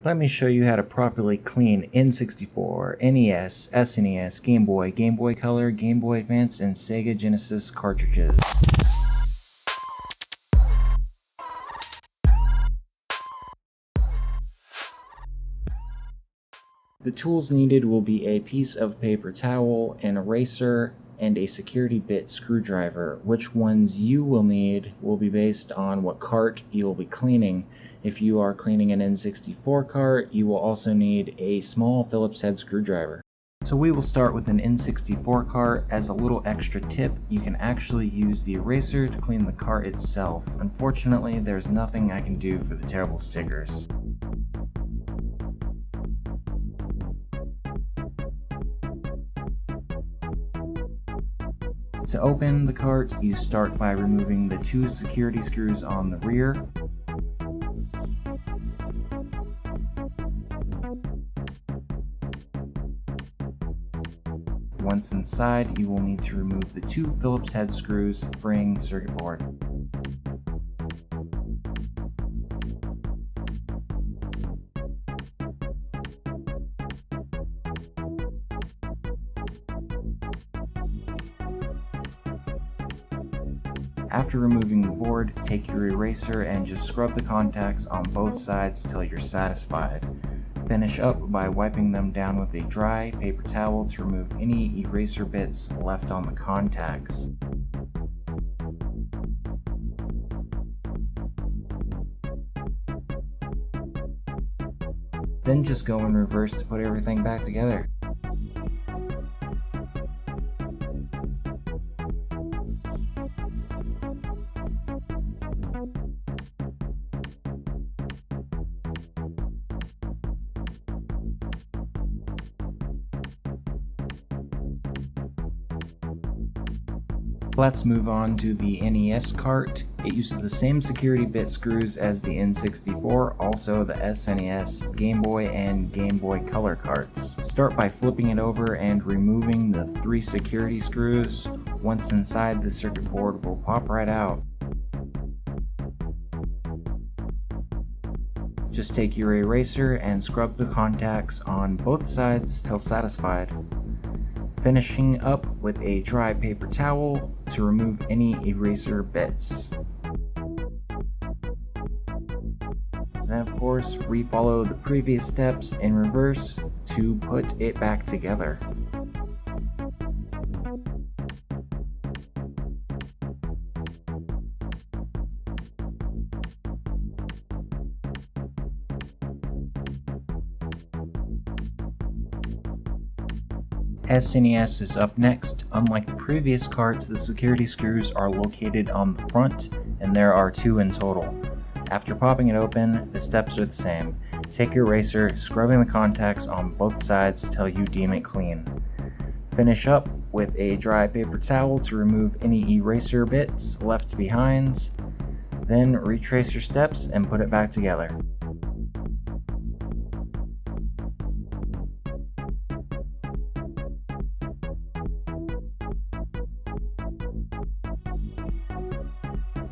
Let me show you how to properly clean N64, NES, SNES, Game Boy, Gameboy Color, Gameboy Advanced, and Sega Genisis cartridges. The tools needed will be a piece of paper towel, an eraser, and a security bit screwdriver. Which ones you will need will be based on what cart you will be cleaning. If you are cleaning an N64 cart, you will also need a small Phillips head screwdriver. So we will start with an N64 cart. As a little extra tip, you can actually use the eraser to clean the cart itself. Unfortunately, there's nothing I can do for the terrible stickers. To open the cart, you start by removing the two security screws on the rear. Once inside, you will need to remove the two Phillips head screws freeing the circuit board. After removing the board, take your eraser and just scrub the contacts on both sides till you're satisfied. Finish up by wiping them down with a dry paper towel to remove any eraser bits left on the contacts. Then just go in reverse to put everything back together. Let's move on to the NES cart. It uses the same security bit screws as the N64, also the SNES, Game Boy, and Game Boy Color carts. Start by flipping it over and removing the three security screws. Once inside, the circuit board will pop right out. Just take your eraser and scrub the contacts on both sides till satisfied. Finishing up with a dry paper towel to remove any eraser bits. Then of course, re-follow the previous steps in reverse to put it back together. SNES is up next. Unlike the previous carts, the security screws are located on the front, and there are two in total. After popping it open, the steps are the same. Take your eraser, scrubbing the contacts on both sides till you deem it clean. Finish up with a dry paper towel to remove any eraser bits left behind. Then retrace your steps and put it back together.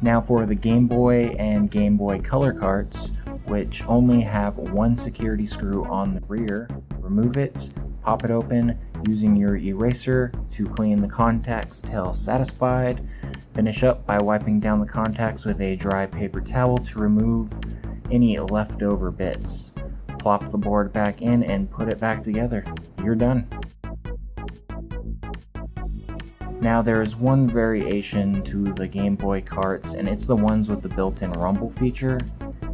Now for the Game Boy and Game Boy Color carts, which only have one security screw on the rear, remove it, pop it open using your eraser to clean the contacts till satisfied. Finish up by wiping down the contacts with a dry paper towel to remove any leftover bits. Plop the board back in and put it back together. You're done. Now there is one variation to the Game Boy carts, and it's the ones with the built-in rumble feature.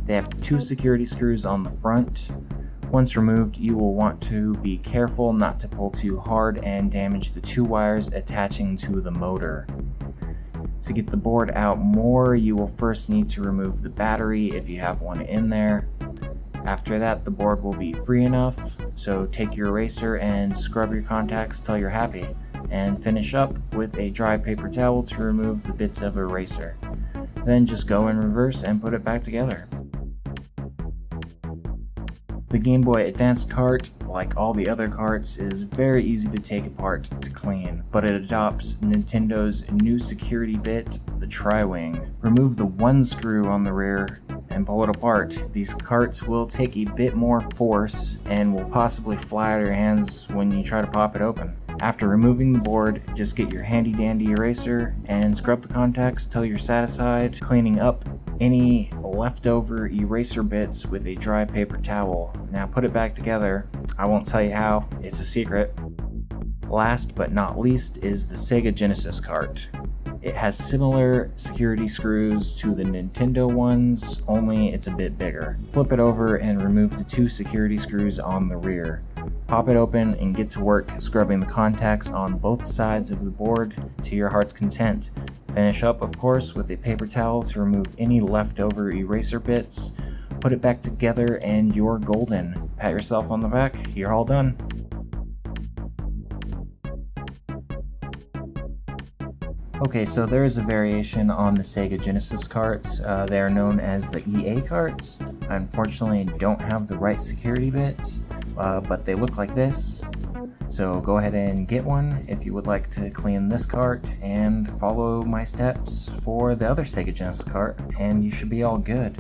They have two security screws on the front. Once removed, you will want to be careful not to pull too hard and damage the two wires attaching to the motor. To get the board out more, you will first need to remove the battery if you have one in there. After that, the board will be free enough, so take your eraser and scrub your contacts till you're happy. And finish up with a dry paper towel to remove the bits of eraser. Then just go in reverse and put it back together. The Game Boy Advanced cart, like all the other carts, is very easy to take apart to clean, but it adopts Nintendo's new security bit, the Tri-Wing. Remove the one screw on the rear and pull it apart. These carts will take a bit more force and will possibly fly out of your hands when you try to pop it open. After removing the board, just get your handy dandy eraser and scrub the contacts till you're satisfied, cleaning up any leftover eraser bits with a dry paper towel. Now put it back together. I won't tell you how, it's a secret. Last but not least is the Sega Genesis cart. It has similar security screws to the Nintendo ones, only it's a bit bigger. Flip it over and remove the 2 security screws on the rear. Pop it open and get to work scrubbing the contacts on both sides of the board to your heart's content. Finish up, of course, with a paper towel to remove any leftover eraser bits. Put it back together and you're golden. Pat yourself on the back, you're all done. Okay, so there is a variation on the Sega Genesis carts. They are known as the EA carts. I unfortunately don't have the right security bits, but they look like this. So go ahead and get one if you would like to clean this cart and follow my steps for the other Sega Genesis cart, and you should be all good.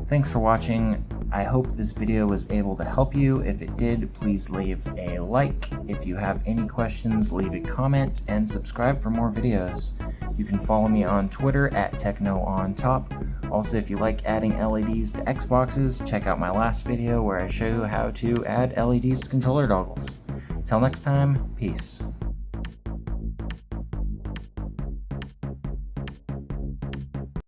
Thanks for watching. I hope this video was able to help you. If it did, please leave a like. If you have any questions, leave a comment and subscribe for more videos. You can follow me on Twitter at TechnoOnTop. Also, if you like adding LEDs to Xboxes, check out my last video where I show you how to add LEDs to controller doggles. Till next time, peace.